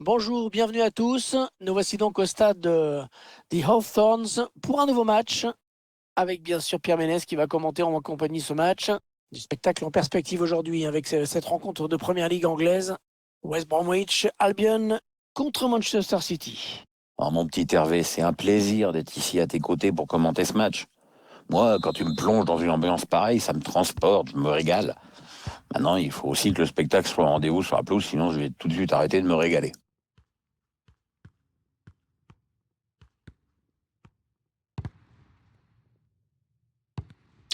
Bonjour, bienvenue à tous. Nous voici donc au stade des Hawthorns pour un nouveau match avec bien sûr Pierre Ménès qui va commenter en compagnie ce match. Du spectacle en perspective aujourd'hui avec cette rencontre de Première Ligue anglaise. West Bromwich Albion contre Manchester City. Alors, mon petit Hervé, c'est un plaisir d'être ici à tes côtés pour commenter ce match. Moi, quand tu me plonges dans une ambiance pareille, ça me transporte, je me régale. Maintenant, il faut aussi que le spectacle soit au rendez-vous sur la pelouse, sinon je vais tout de suite arrêter de me régaler.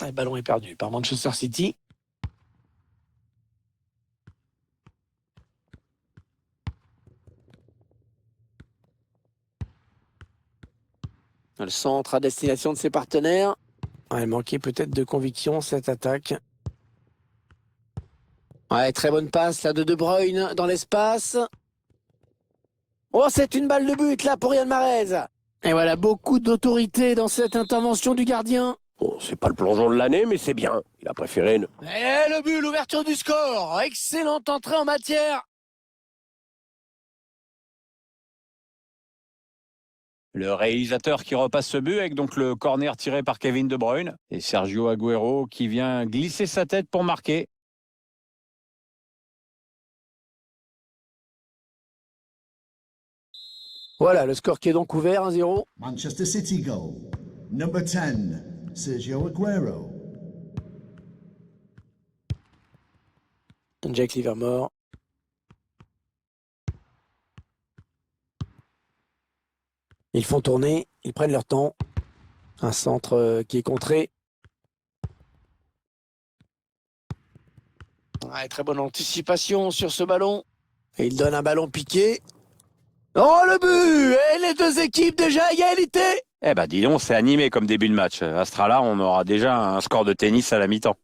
Le ballon est perdu par Manchester City. Le centre à destination de ses partenaires. Il manquait peut-être de conviction cette attaque. Très bonne passe là de Bruyne dans l'espace. Oh, c'est une balle de but là pour Yann Mahrez. Et voilà, beaucoup d'autorité dans cette intervention du gardien. Bon, c'est pas le plongeon de l'année, mais c'est bien. Il a préféré une... Et le but, l'ouverture du score. Excellente entrée en matière. Le réalisateur qui repasse ce but avec donc le corner tiré par Kevin De Bruyne et Sergio Agüero qui vient glisser sa tête pour marquer. Voilà, le score qui est donc ouvert, 1-0. Manchester City goal. Number 10, Sergio Agüero. Jack Livermore. Ils font tourner, ils prennent leur temps. Un centre qui est contré. Très bonne anticipation sur ce ballon. Et il donne un ballon piqué. Oh, le but! Et les deux équipes déjà à égalité. Eh ben dis donc, c'est animé comme début de match. À ce là on aura déjà un score de tennis à la mi-temps.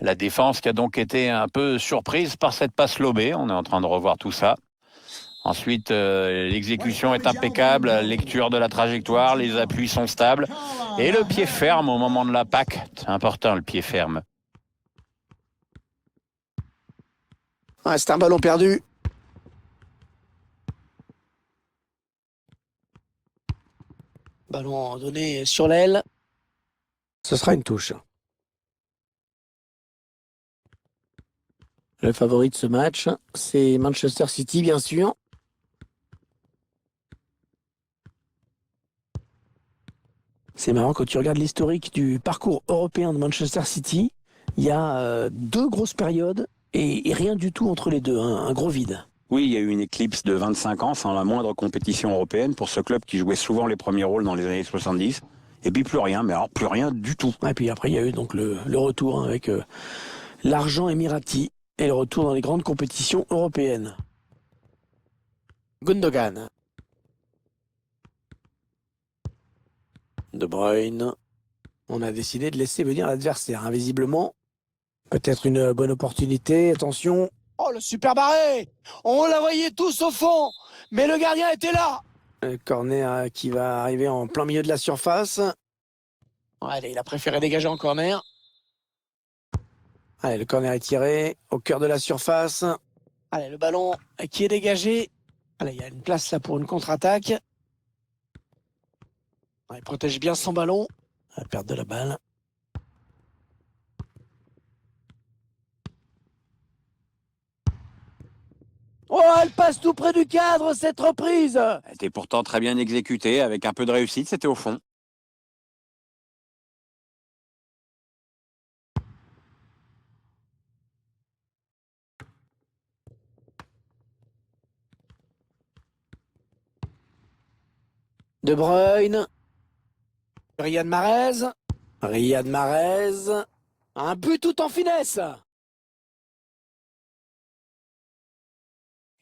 La défense qui a donc été un peu surprise par cette passe lobée. On est en train de revoir tout ça. Ensuite, l'exécution est impeccable, la lecture de la trajectoire, les appuis sont stables. Et le pied ferme au moment de la PAC. C'est important, le pied ferme. C'est un ballon perdu. Ballon donné sur l'aile. Ce sera une touche. Le favori de ce match, c'est Manchester City, bien sûr. C'est marrant, quand tu regardes l'historique du parcours européen de Manchester City, il y a deux grosses périodes et rien du tout entre les deux, un gros vide. Oui, il y a eu une éclipse de 25 ans sans la moindre compétition européenne pour ce club qui jouait souvent les premiers rôles dans les années 70. Et puis plus rien, mais alors plus rien du tout. Et puis après, il y a eu donc le retour avec l'argent émirati et le retour dans les grandes compétitions européennes. Gundogan. De Bruyne. On a décidé de laisser venir l'adversaire, visiblement. Peut-être une bonne opportunité, attention. Oh, le super barré! On la voyait tous au fond, mais le gardien était là. Le corner qui va arriver en plein milieu de la surface. Allez, il a préféré dégager en corner. Allez, le corner est tiré au cœur de la surface. Allez, le ballon qui est dégagé. Allez, il y a une place là pour une contre-attaque. Il protège bien son ballon. La perte de la balle. Oh, elle passe tout près du cadre, cette reprise. Elle était pourtant très bien exécutée, avec un peu de réussite, c'était au fond. De Bruyne. Riyad Mahrez. Riyad Mahrez. Un but tout en finesse.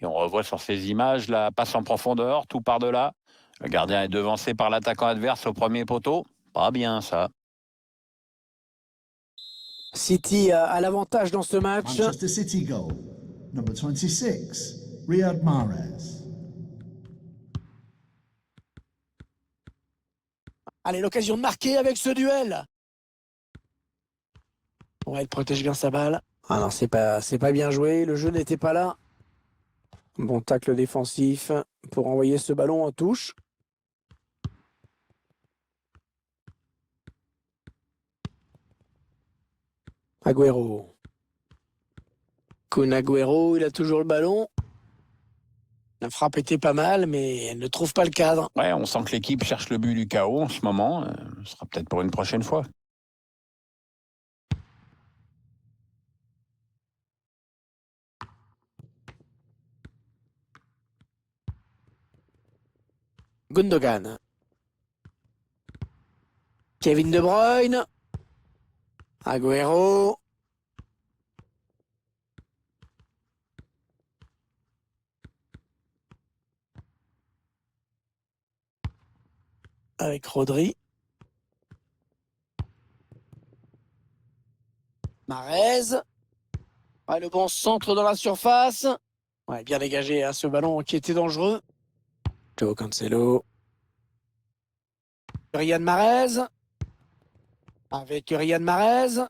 Et on revoit sur ces images la passe en profondeur, tout par-delà. Le gardien est devancé par l'attaquant adverse au premier poteau. Pas bien, ça. City a l'avantage dans ce match. Manchester City goal. Number 26, Riyad Mahrez. Allez, l'occasion de marquer avec ce duel. Ouais, il protège bien sa balle. Ah non, c'est pas bien joué. Le jeu n'était pas là. Bon tacle défensif pour envoyer ce ballon en touche. Agüero. Kun Agüero, il a toujours le ballon. La frappe était pas mal, mais elle ne trouve pas le cadre. Ouais, on sent que l'équipe cherche le but du chaos en ce moment. Ce sera peut-être pour une prochaine fois. Gundogan. Kevin De Bruyne. Agüero. Avec Rodri. Mahrez. Ouais, le bon centre dans la surface. Ouais, bien dégagé à ce ballon qui était dangereux. Joe Cancelo. Riyad Mahrez. Avec Riyad Mahrez.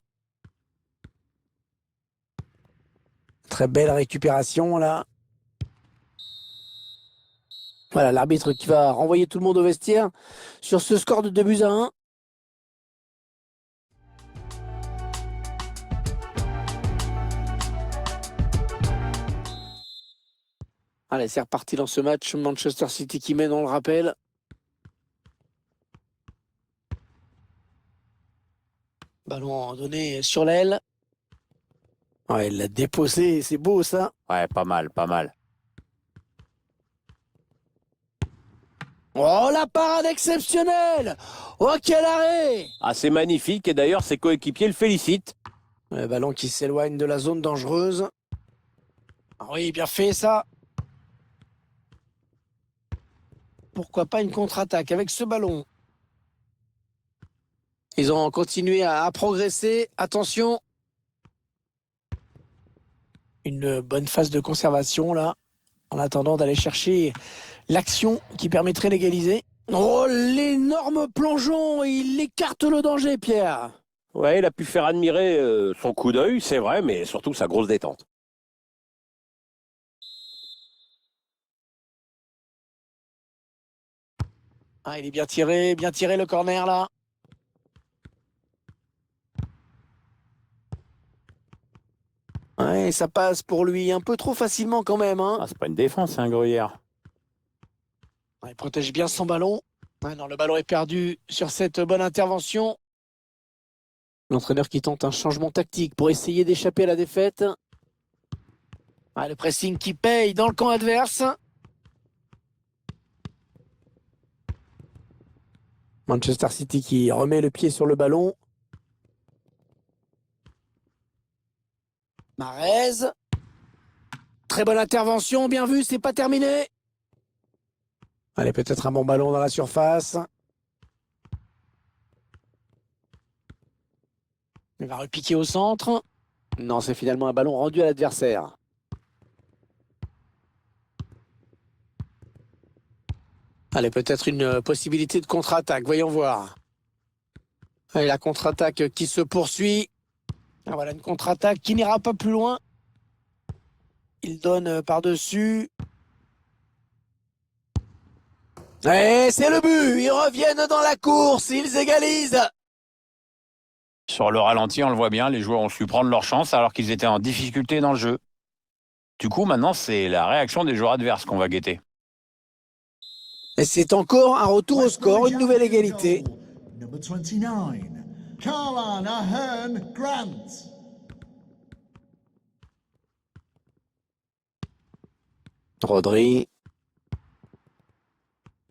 Très belle récupération là. Voilà, l'arbitre qui va renvoyer tout le monde au vestiaire sur ce score de 2-1. Allez, c'est reparti dans ce match. Manchester City qui mène, on le rappelle. Ballon donné sur l'aile. Ouais, il l'a déposé, c'est beau ça. Ouais, pas mal, pas mal. Oh, la parade exceptionnelle! Oh, quel arrêt! Ah, c'est magnifique et d'ailleurs ses coéquipiers le félicitent. Le ballon qui s'éloigne de la zone dangereuse. Ah oui, bien fait ça. Pourquoi pas une contre-attaque avec ce ballon? Ils ont continué à progresser. Attention. Une bonne phase de conservation là, en attendant d'aller chercher l'action qui permettrait d'égaliser. Oh, l'énorme plongeon! Il écarte le danger, Pierre. Ouais, il a pu faire admirer son coup d'œil, c'est vrai, mais surtout sa grosse détente. Ah, il est bien tiré le corner là. Ouais, ça passe pour lui un peu trop facilement quand même. Hein. Ah, c'est pas une défense, c'est un gruyère. Ouais, il protège bien son ballon. Ouais, non, le ballon est perdu sur cette bonne intervention. L'entraîneur qui tente un changement tactique pour essayer d'échapper à la défaite. Ah, le pressing qui paye dans le camp adverse. Manchester City qui remet le pied sur le ballon. Mahrez. Très bonne intervention, bien vu, c'est pas terminé. Allez, peut-être un bon ballon dans la surface. Il va repiquer au centre. Non, c'est finalement un ballon rendu à l'adversaire. Allez, peut-être une possibilité de contre-attaque, voyons voir. Allez, la contre-attaque qui se poursuit. Ah, voilà, une contre-attaque qui n'ira pas plus loin. Il donne par-dessus. Et c'est le but. Ils reviennent dans la course. Ils égalisent. Sur le ralenti, on le voit bien, les joueurs ont su prendre leur chance alors qu'ils étaient en difficulté dans le jeu. Du coup, maintenant, c'est la réaction des joueurs adverses qu'on va guetter. Et c'est encore un retour au score, une nouvelle égalité. Number 29, Carlan Ahern Grant. Rodri.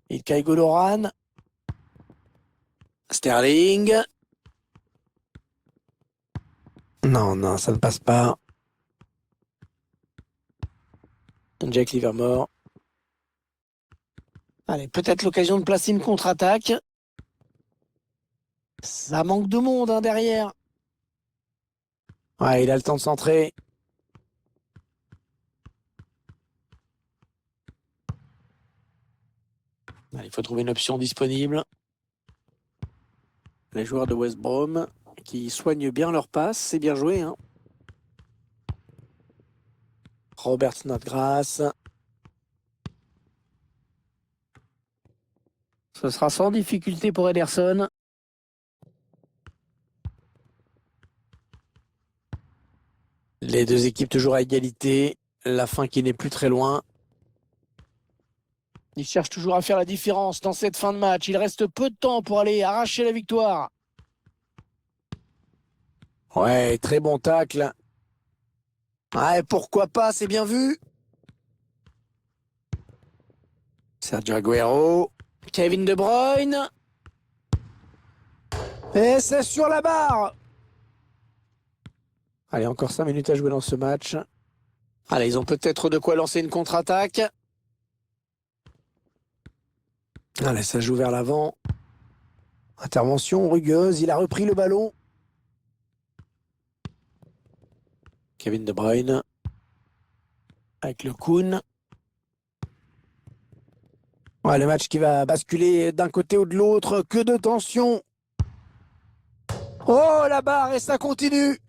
Ilkay Gundogan. Sterling. Non, ça ne passe pas. Jack Livermore. Allez, peut-être l'occasion de placer une contre-attaque. Ça manque de monde hein, derrière. Ouais, il a le temps de centrer. Allez, il faut trouver une option disponible. Les joueurs de West Brom qui soignent bien leur passe, c'est bien joué. Hein. Robert Snodgrass. Ce sera sans difficulté pour Ederson. Les deux équipes toujours à égalité. La fin qui n'est plus très loin. Ils cherchent toujours à faire la différence dans cette fin de match. Il reste peu de temps pour aller arracher la victoire. Ouais, très bon tacle. Ouais, pourquoi pas, c'est bien vu. Sergio Aguero. Kevin De Bruyne. Et c'est sur la barre. Allez, encore 5 minutes à jouer dans ce match. Allez, ils ont peut-être de quoi lancer une contre-attaque. Allez, ça joue vers l'avant. Intervention rugueuse, il a repris le ballon. Kevin De Bruyne. Avec le Kun. Ouais, le match qui va basculer d'un côté ou de l'autre. Que de tension. Oh, la barre, et ça continue.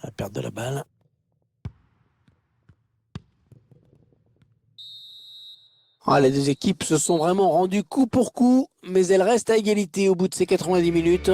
La perte de la balle. Ah, les deux équipes se sont vraiment rendues coup pour coup, mais elles restent à égalité au bout de ces 90 minutes.